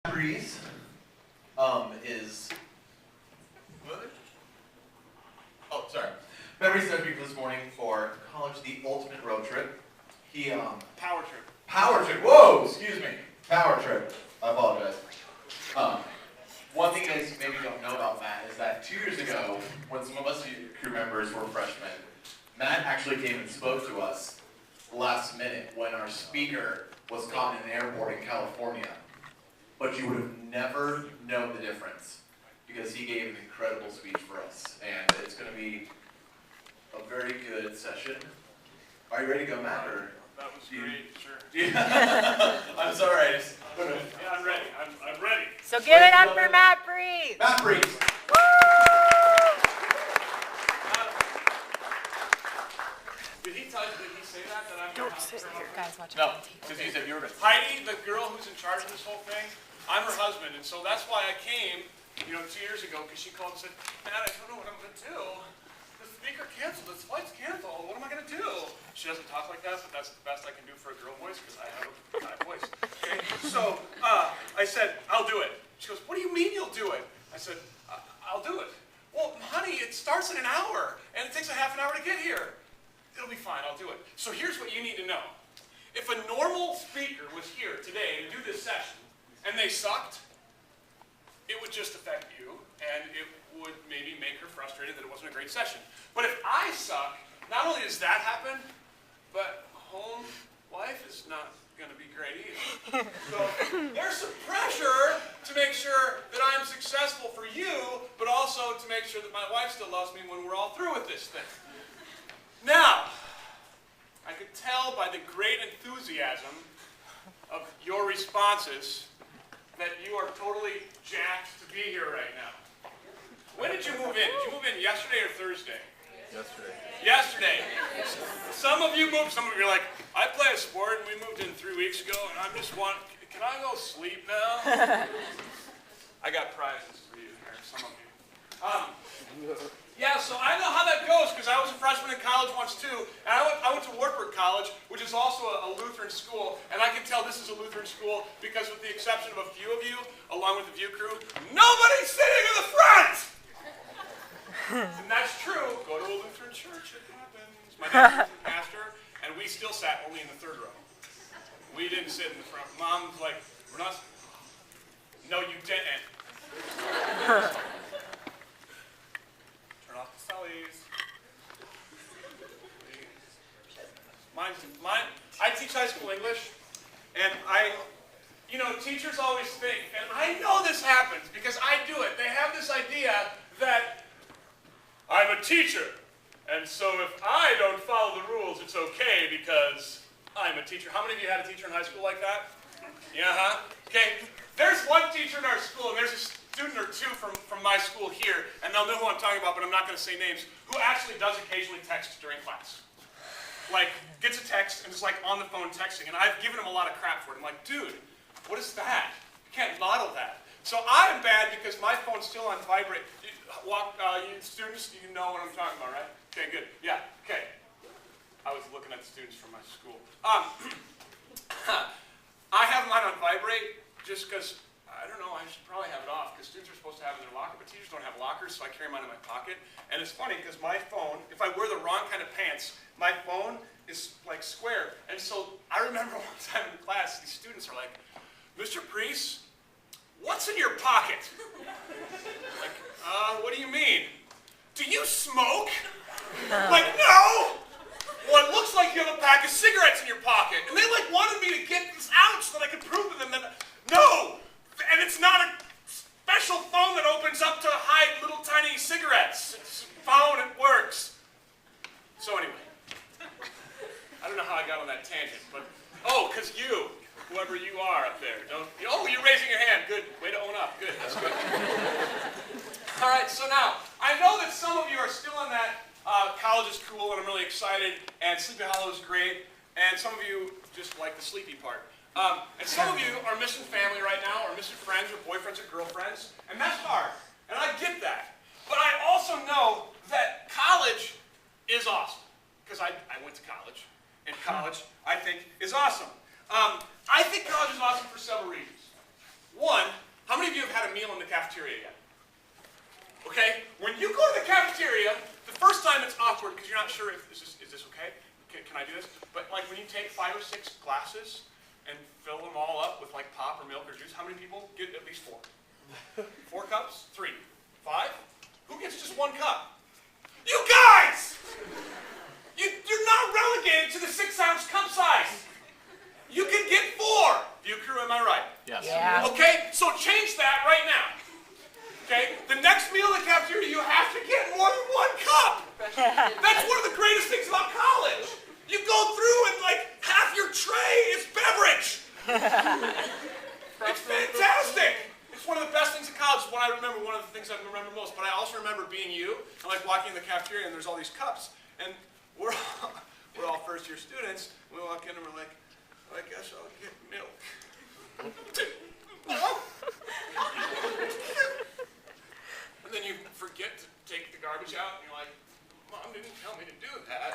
Pries is Memories that people this morning for college, the ultimate road trip. Power trip. Power trip. Whoa, excuse me. Power trip. I apologize. One thing you guys maybe don't know about Matt is that 2 years ago, when some of us crew members were freshmen, Matt actually came and spoke to us last minute when our speaker was caught in an airport in California. But you would have never known the difference because he gave an incredible speech for us. And it's going to be a very good session. Are you ready to go, Matt? Or that was great, sure. I'm sorry. Yeah, I'm ready. I'm ready. So give it up for Matt Pries. Matt Pries. Did he say that I'm Don't sit here, guys. Watch No, out. because he said you were ready. Heidi, the girl who's in charge of this whole thing, I'm her husband, and so that's why I came, 2 years ago, because she called and said, Matt, I don't know what I'm going to do. The speaker canceled. This flight's canceled. What am I going to do? She doesn't talk like that, but that's the best I can do for a girl voice, because I have a guy voice. Okay? So I said, I'll do it. She goes, what do you mean you'll do it? I said, I'll do it. Well, honey, it starts in an hour, and it takes a half an hour to get here. It'll be fine. I'll do it. So here's what you need to know. If a normal speaker was here today to do this session, and they sucked, it would just affect you, and it would maybe make her frustrated that it wasn't a great session. But if I suck, not only does that happen, but home life is not going to be great either. So there's some pressure to make sure that I'm successful for you, but also to make sure that my wife still loves me when we're all through with this thing. Now, I could tell by the great enthusiasm of your responses that you are totally jacked to be here right now. When did you move in? Did you move in yesterday or Thursday? Yesterday. Yesterday. Some of you moved, some of you are like, I play a sport and we moved in 3 weeks ago and I'm just can I go sleep now? I got prizes for you here, some of you. Yeah, so I know how that goes because I was a freshman in college once too, and I went to Wartburg College, which is also a Lutheran school, and I can tell this is a Lutheran school because with the exception of a few of you, along with the View crew, nobody's sitting in the front! And that's true. Go to a Lutheran church, it happens. My dad was a pastor, and we still sat only in the third row. We didn't sit in the front. Mom's like, we're not... No, you didn't. Turn off the cellies. I teach high school English, and teachers always think, and I know this happens because I do it. They have this idea that I'm a teacher, and so if I don't follow the rules, it's okay because I'm a teacher. How many of you had a teacher in high school like that? Yeah, huh? Okay, there's one teacher in our school, and there's a student or two from my school here, and they'll know who I'm talking about, but I'm not going to say names, who actually does occasionally text during class. Like, gets a text and is like on the phone texting, and I've given him a lot of crap for it. I'm like, dude, what is that? You can't model that. So I'm bad because my phone's still on vibrate. You students, you know what I'm talking about, right? Okay, good. Yeah, okay. I was looking at the students from my school. I have mine on vibrate just because, I don't know, I should probably have it off because students are supposed to have it in their locker, but teachers don't have lockers, so I carry mine in my pocket. And it's funny because my phone, if I wear the wrong kind of pants, my phone is like square. And so I remember one time in class, these students are like, Mr. Pries, what's in your pocket? Like, what do you mean? Do you smoke? Like, no! Well, it looks like you have a pack of cigarettes in your pocket. And they wanted me to get this out so that I could prove to them that, no! And it's not a special phone that opens up to hide little tiny cigarettes. It's a phone, it works. So anyway, I don't know how I got on that tangent, but, because you, whoever you are up there, you're raising your hand. Good, way to own up. Good, that's good. All right, so now, I know that some of you are still in that college is cool and I'm really excited, and Sleepy Hollow is great, and some of you just like the sleepy part. And some of you are missing family right now, or missing friends or boyfriends or girlfriends, and that's hard, and I get that. But I also know that college is awesome, because I went to college, and college, I think, is awesome. I think college is awesome for several reasons. One, how many of you have had a meal in the cafeteria yet? Okay, when you go to the cafeteria, the first time it's awkward because you're not sure if is this okay? Can I do this? But like when you take 5 or 6 glasses and fill them all up with like pop or milk or juice, how many people get at least 4? 4 cups? 3? 5? Who gets just 1 cup? You guys! You're not relegated to the 6-ounce cup size. You can get 4. You crew, am I right? Yes. Yeah. Okay, so change that right now. Okay, the next meal in the cafeteria, you have to get more than 1 cup. That's one of the greatest things about college. You go through and like half your tray is beverage. It's fantastic. It's one of the best things in college. One of the things I remember most. But I also remember being you and like walking in the cafeteria and there's all these cups and we're all first-year students. We walk in and we're like, I guess I'll get milk. And then you forget to take the garbage out, and you're like, Mom didn't tell me to do that.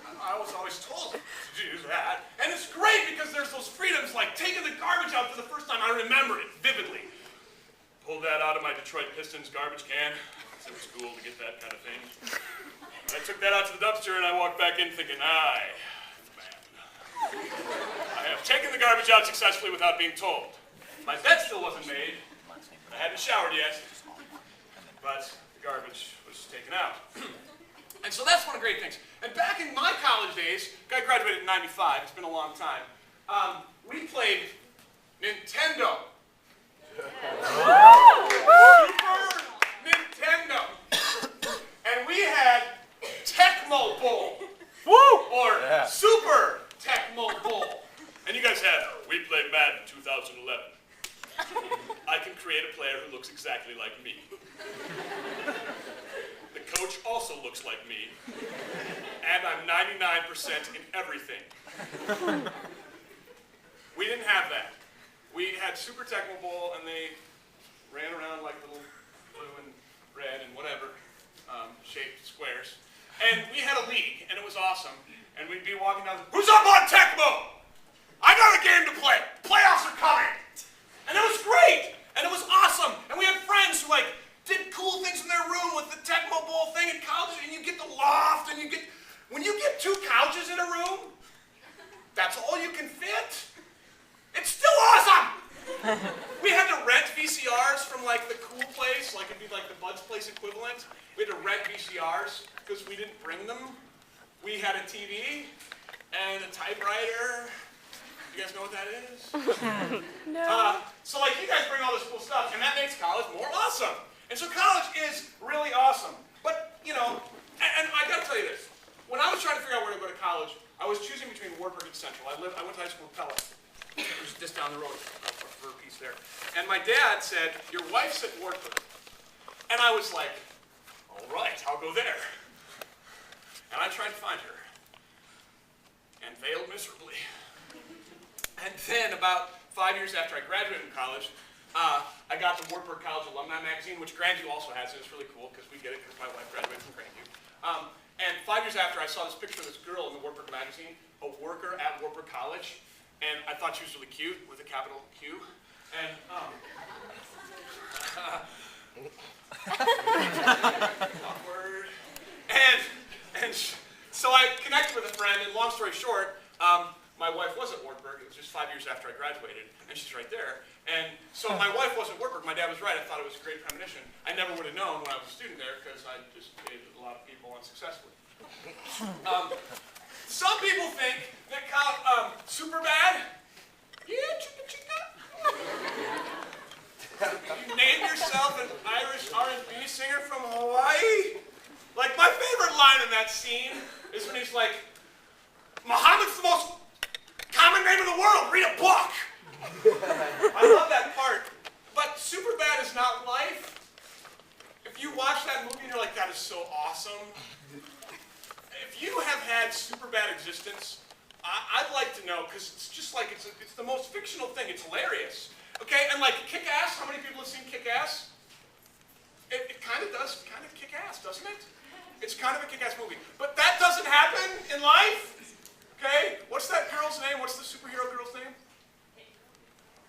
I was always told to do that. And it's great because there's those freedoms, like taking the garbage out for the first time. I remember it vividly. Pulled that out of my Detroit Pistons garbage can. It was cool to get that kind of thing. I took that out to the dumpster, and I walked back in thinking, I have taken the garbage out successfully without being told. My bed still wasn't made. I hadn't showered yet. But the garbage was taken out. And so that's one of the great things. And back in my college days, I graduated in '95, it's been a long time, we played Nintendo. Super Nintendo. And we had Tecmo Bowl. Or Super Tecmo Bowl. And you guys have, we played Madden 2011. I can create a player who looks exactly like me. The coach also looks like me. And I'm 99% in everything. We didn't have that. We had Super Tecmo Bowl and they ran around like little blue and red and whatever shaped squares. And we had a league and it was awesome. And we'd be walking down, who's up on Tecmo? I got a game to play. Playoffs are coming. And it was great. And it was awesome. And we had friends who like did cool things in their room with the Tecmo Bowl thing in college. And you get the loft and when you get 2 couches in a room, that's all you can fit. It's still awesome. We had to rent VCRs from like the cool place, like it'd be like the Bud's Place equivalent. We had to rent VCRs because we didn't bring them. We had a TV and a typewriter. You guys know what that is? No. So like you guys bring all this cool stuff and that makes college more awesome. And so college is really awesome. But, you know, and I gotta tell you this. When I was trying to figure out where to go to college, I was choosing between Wartburg and Central. I went to high school in Pella. It was just down the road for a piece there. And my dad said, your wife's at Wartburg. And I was like, all right, I'll go there. And I tried to find her. And failed miserably. And then about 5 years after I graduated from college, I got the Wartburg College Alumni Magazine, which Grandview also has, and it's really cool because we get it because my wife graduated from Grandview. And 5 years after, I saw this picture of this girl in the Wartburg magazine, a worker at Wartburg College, and I thought she was really cute with a capital Q. And awkward. So I connected with a friend, and long story short, my wife was at Wartburg. It was just 5 years after I graduated, and she's right there. And so my wife was at Wartburg. My dad was right. I thought it was a great premonition. I never would have known when I was a student there because I just dated a lot of people unsuccessfully. Some people think that super bad. Yeah, chicka chicka. You name yourself an Irish R&B singer from Hawaii? Like my favorite line in that scene is when he's like, Muhammad's the most common name in the world, read a book. I love that part. But Superbad is not life. If you watch that movie and you're like, that is so awesome. If you have had Superbad existence, I'd like to know, because it's just like, it's the most fictional thing. It's hilarious. Okay, and like Kick-Ass, how many people have seen Kick-Ass? It kind of does kind of kick ass, doesn't it? It's kind of a kick-ass movie. But that doesn't happen in life. Okay? What's that girl's name? What's the superhero girl's name?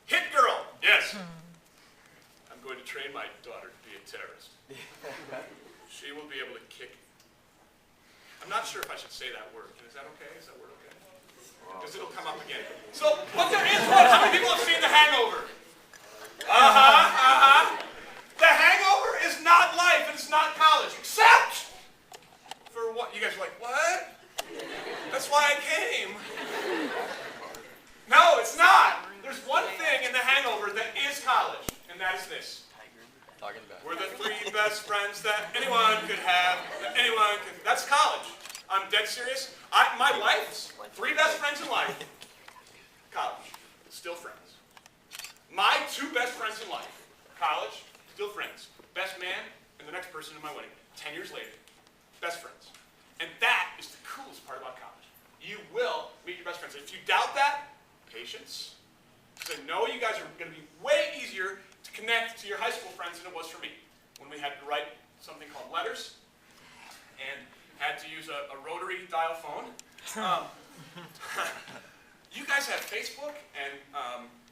Hit girl. Yes. I'm going to train my daughter to be a terrorist. She will be able to kick. I'm not sure if I should say that word. Is that okay? Is that word okay? Because it'll come up again. So, but there is one. How many people have seen The Hangover? The Hangover is not life, and it's not college, except for what? You guys are like, what? That's why I came. No, it's not. There's one thing in The Hangover that is college, and that is this. We're the 3 best friends that anyone could have, that's college. I'm dead serious. My life, 3 best friends in life, college, still friends. My 2 best friends in life, college, still friends. Best man and the next person in my wedding, 10 years later, best friends. And that is the coolest part about college. You will meet your best friends. If you doubt that, patience. Because I know you guys are going to be way easier to connect to your high school friends than it was for me when we had to write something called letters and had to use a rotary dial phone. You guys have Facebook and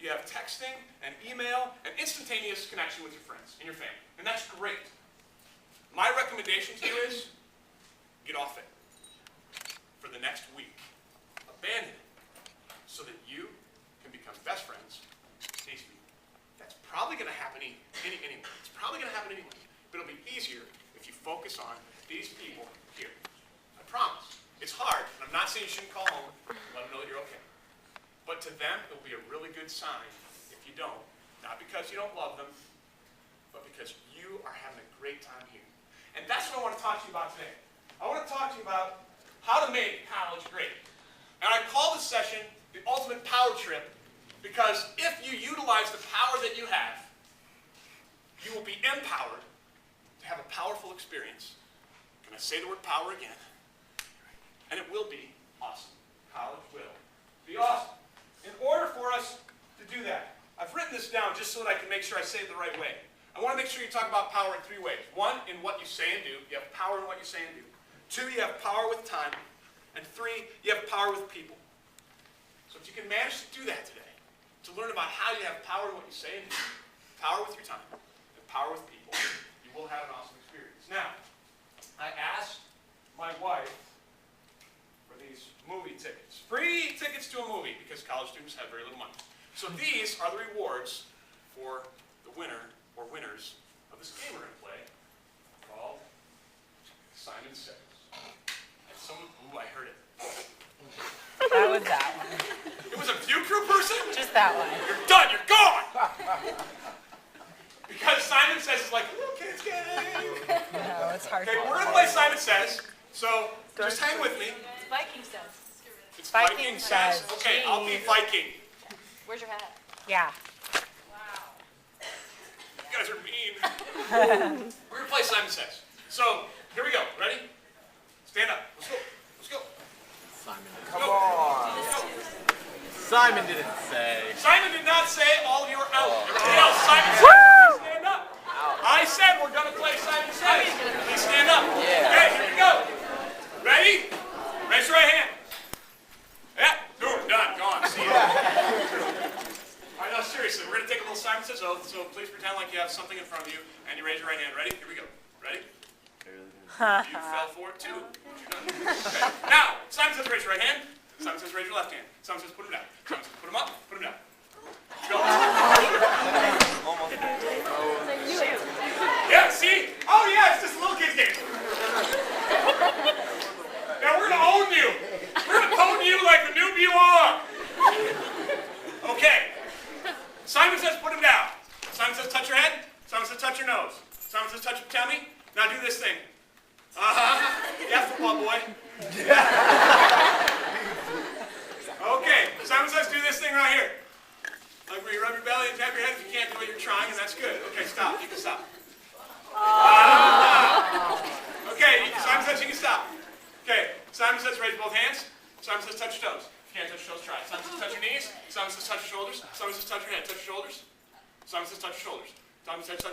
you have texting and email and instantaneous connection with your friends and your family, and that's great. My recommendation to you is get off it for the next week. Abandon it so that you can become best friends with these people. That's probably going to happen anyway. It's probably going to happen anyway. But it'll be easier if you focus on these people here. I promise. It's hard, and I'm not saying you shouldn't call home and let them know that you're okay. But to them, it'll be a really good sign if you don't. Not because you don't love them, but because you are having a great time here. And that's what I want to talk to you about today. I want to talk to you about how to make college great. And I call this session the ultimate power trip because if you utilize the power that you have, you will be empowered to have a powerful experience. Can I say the word power again? And it will be awesome. College will be awesome. In order for us to do that, I've written this down just so that I can make sure I say it the right way. I want to make sure you talk about power in 3 ways. 1, in what you say and do. You have power in what you say and do. 2, you have power with time. And 3, you have power with people. So if you can manage to do that today, to learn about how you have power in what you say and do, power with your time, and power with people, you will have an awesome experience. Now, I asked my wife for these movie tickets. Free tickets to a movie, because college students have very little money. So these are the rewards for the winner or winners of this game we're going to play called Simon Says. And someone, ooh, I heard it. That was that one. It was a View Crew person? Just that one. You're done, you're gone! Because Simon Says is like a little kid's game. No, it's hard. Okay, we're going to play Simon Says, so just hang with me. It's Viking says. It's Viking Viking Says. Says. Okay, I'll be Viking. Where's your hat? Yeah. Wow. You guys are mean. We're going to play Simon Says. So, here we go. Ready? Stand up. Let's go. Let's go. Come on. Let's go. Simon didn't say. Simon did not say all of you are out. Everybody else, Simon says, please stand up. I said we're going to play Simon Says. Please stand up. Yeah. Okay, here we go. Ready? Raise your right hand. Yeah, boom, done, gone. See you. All right, now seriously, we're going to take a little Simon Says oath, so please pretend like you have something in front of you, and you raise your right hand. Ready? Here we go. Ready? You fell for it too. Okay. Now, Simon says raise your right hand. Simon says raise your left hand. Simon says put them down. Simon says put them up, put them down. Go. Yeah, see? Oh yeah, it's just a little kid's game. Now we're going to own you. We're going to own you like the noob you are. Okay. Simon says put him down. Simon says touch your head. Simon says touch your nose. Simon says touch your tummy. Now do this thing. Yeah, football boy. Okay, Simon says do this thing right here. Like where you rub your belly and tap your head. If you can't do it, you're trying, and that's good. Okay, stop. You can stop. Okay, Simon says you can stop. Okay, Simon says raise both hands. Simon says touch your toes. If you can't touch your toes, try. Simon says touch your knees. Simon says touch your shoulders. Simon says touch your head. Touch your shoulders. Simon says touch your shoulders. Simon says touch your